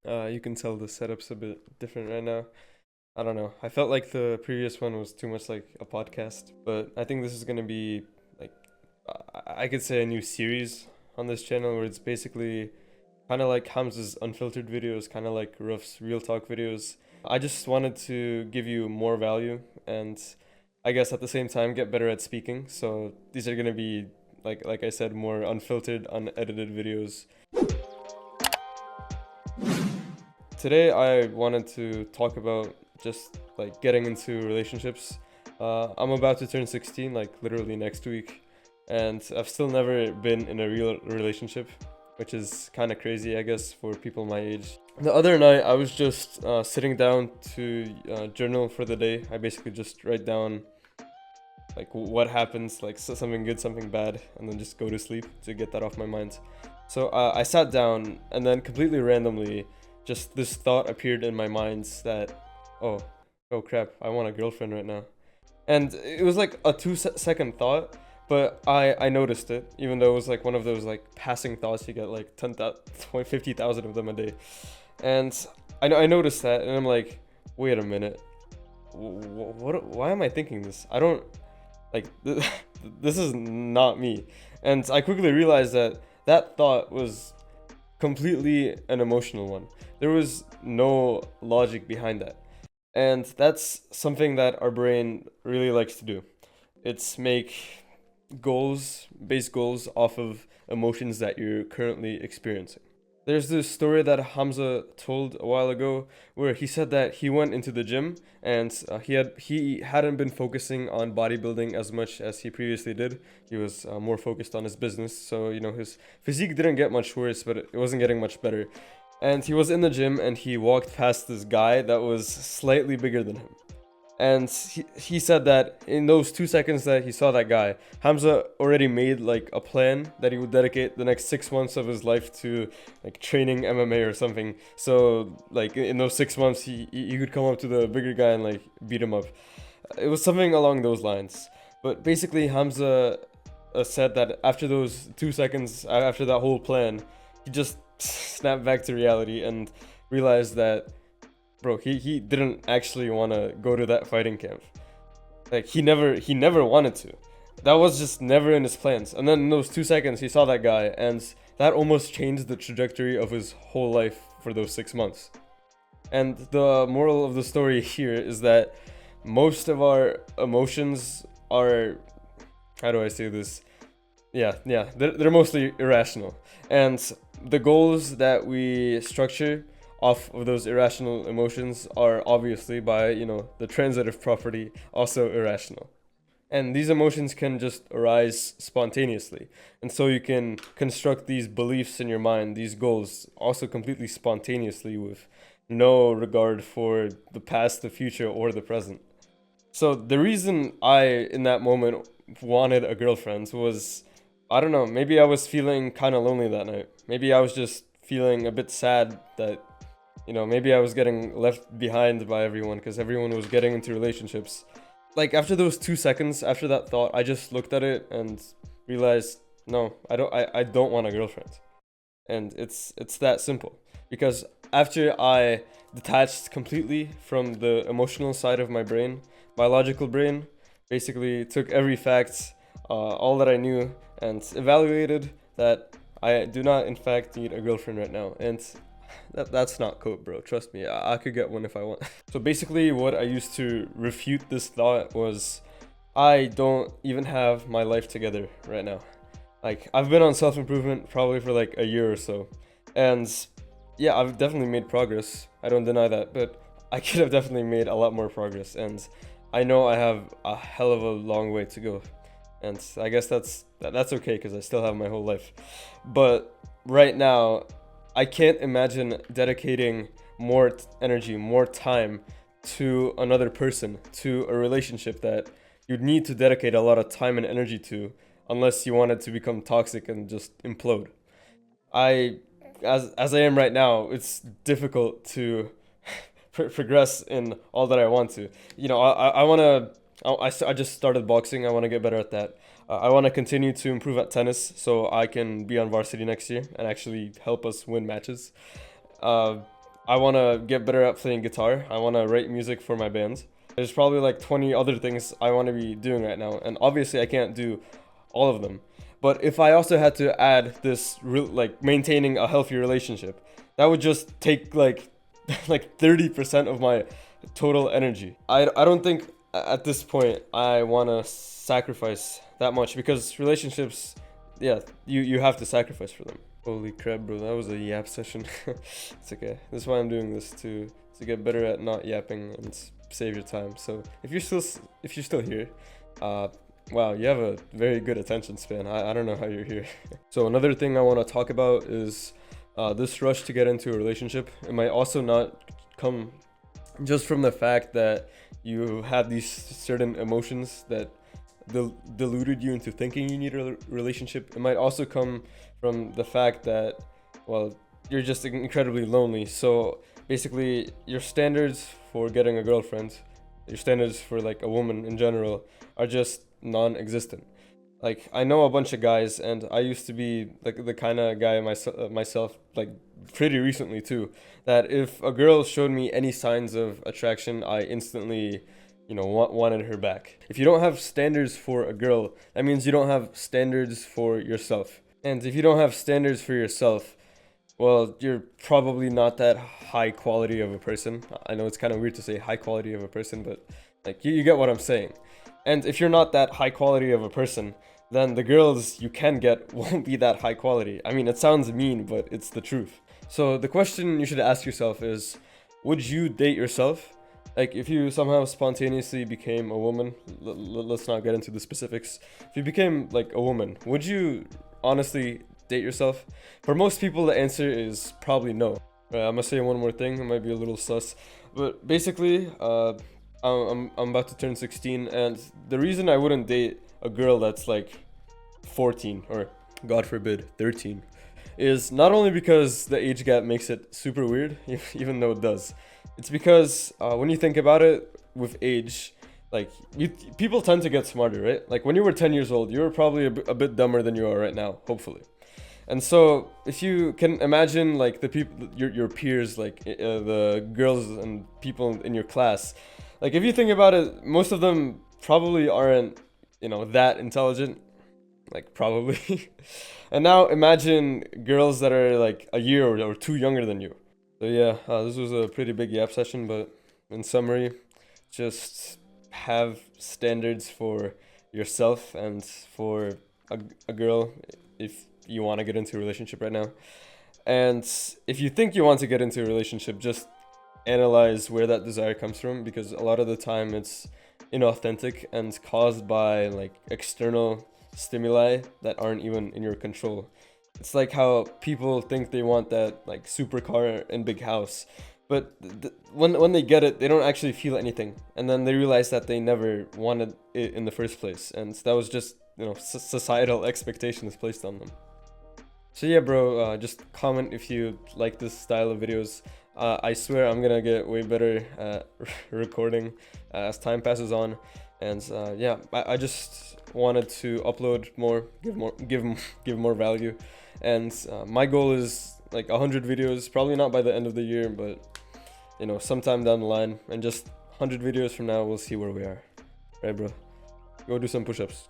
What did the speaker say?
You can tell the setup's a bit different right now. I don't know. I felt like the previous one was too much like a podcast, but I think this is gonna be like I could say a new series on this channel where it's basically kind of like Hamza's unfiltered videos, kind of like Ruff's real talk videos. I just wanted to give you more value and I guess at the same time get better at speaking. So these are gonna be like I said, more unfiltered, unedited videos. Today I wanted to talk about just like getting into relationships. I'm about to turn 16, like literally next week, and I've still never been in a real relationship, which is kind of crazy, I guess, for people my age. The other night I was just sitting down to journal for the day. I basically just write down like what happens, like something good, something bad, and then just go to sleep to get that off my mind. So I sat down, and then completely randomly, just this thought appeared in my mind that, oh, oh crap, I want a girlfriend right now. And it was like a 2 second thought, but I noticed it, even though it was like one of those like passing thoughts you get like 10,000, 50,000 of them a day. And I noticed that, and I'm like, wait a minute, why am I thinking this? I don't like this is not me. And I quickly realized that that thought was completely an emotional one. There was no logic behind that. And that's something that our brain really likes to do. It's make base goals off of emotions that you're currently experiencing. There's this story that Hamza told a while ago where he said that he went into the gym and he hadn't been focusing on bodybuilding as much as he previously did. He was more focused on his business, so his physique didn't get much worse, but it wasn't getting much better. And he was in the gym and he walked past this guy that was slightly bigger than him. And he said that in those 2 seconds that he saw that guy, Hamza already made like a plan that he would dedicate the next 6 months of his life to like training MMA or something. So like in those 6 months, he could come up to the bigger guy and like beat him up. It was something along those lines. But basically, Hamza said that after those 2 seconds, after that whole plan, he just snapped back to reality and realized that bro, he didn't actually want to go to that fighting camp. Like he never wanted to. That was just never in his plans. And then in those 2 seconds, he saw that guy, and that almost changed the trajectory of his whole life for those 6 months. And the moral of the story here is that most of our emotions are, how do I say this? Yeah, they're mostly irrational. And the goals that we structure off of those irrational emotions are obviously by, the transitive property, also irrational. And these emotions can just arise spontaneously. And so you can construct these beliefs in your mind, these goals, also completely spontaneously with no regard for the past, the future, or the present. So the reason I, in that moment, wanted a girlfriend was, I don't know, maybe I was feeling kind of lonely that night. Maybe I was just feeling a bit sad that, maybe I was getting left behind by everyone because everyone was getting into relationships. Like after those 2 seconds, after that thought, I just looked at it and realized, no, I don't want a girlfriend. And it's that simple. Because after I detached completely from the emotional side of my brain, my logical brain basically took every fact, all that I knew, and evaluated that I do not in fact need a girlfriend right now. And that's not cope, bro. Trust me, I could get one if I want. So basically, what I used to refute this thought was, I don't even have my life together right now. Like I've been on self improvement probably for like a year or so, and yeah, I've definitely made progress. I don't deny that, but I could have definitely made a lot more progress, and I know I have a hell of a long way to go. And I guess that's okay because I still have my whole life. But right now, I can't imagine dedicating more energy, more time to another person, to a relationship that you'd need to dedicate a lot of time and energy to, unless you want it to become toxic and just implode. I, as I am right now, it's difficult to progress in all that I want to. I want to. I just started boxing. I want to get better at that. I want to continue to improve at tennis so I can be on varsity next year and actually help us win matches. Uh, I want to get better at playing guitar. I want to write music for my band. There's probably like 20 other things I want to be doing right now, and obviously I can't do all of them. But if I also had to add this, like maintaining a healthy relationship, that would just take like like 30% of my total energy. I don't think at this point I want to sacrifice that much, because relationships, yeah, you have to sacrifice for them. Holy crap, bro, that was a yap session. It's okay. That's why I'm doing this, to get better at not yapping and save your time. So if you're still here, wow, you have a very good attention span. I don't know how you're here. So another thing I want to talk about is this rush to get into a relationship. It might also not come just from the fact that you had these certain emotions that deluded you into thinking you need a relationship. It might also come from the fact that, well, you're just incredibly lonely. So basically, your standards for getting a girlfriend, your standards for like a woman in general, are just non-existent. Like, I know a bunch of guys, and I used to be like the kind of guy myself, like pretty recently too, that if a girl showed me any signs of attraction, I instantly, wanted her back. If you don't have standards for a girl, that means you don't have standards for yourself. And if you don't have standards for yourself, well, you're probably not that high quality of a person. I know it's kind of weird to say high quality of a person, but like you get what I'm saying. And if you're not that high quality of a person, then the girls you can get won't be that high quality. I mean, it sounds mean, but it's the truth. So the question you should ask yourself is, would you date yourself? Like, if you somehow spontaneously became a woman, let's not get into the specifics. If you became like a woman, would you honestly date yourself? For most people, the answer is probably no. I'm gonna say one more thing. It might be a little sus, but basically, I'm about to turn 16, and the reason I wouldn't date a girl that's like 14 or, God forbid, 13 is not only because the age gap makes it super weird, even though it does. It's because when you think about it, with age, like people tend to get smarter, right? Like when you were 10 years old, you were probably a bit dumber than you are right now, hopefully. And so if you can imagine like the people, your peers, like the girls and people in your class, like if you think about it, most of them probably aren't, that intelligent, like probably. And now imagine girls that are like a year or two younger than you. So yeah, this was a pretty big yap session, but in summary, just have standards for yourself and for a girl if you want to get into a relationship right now. And if you think you want to get into a relationship, just analyze where that desire comes from, because a lot of the time it's inauthentic and caused by like external stimuli that aren't even in your control. It's like how people think they want that like supercar and big house, but when they get it, they don't actually feel anything, and then they realize that they never wanted it in the first place, and that was just societal expectations placed on them. So yeah, bro, just comment if you like this style of videos. I swear I'm gonna get way better at recording as time passes on, and yeah, I just wanted to upload more, give more value, and my goal is like 100 videos, probably not by the end of the year, but sometime down the line, and just 100 videos from now, we'll see where we are. Right, bro? Go do some push-ups.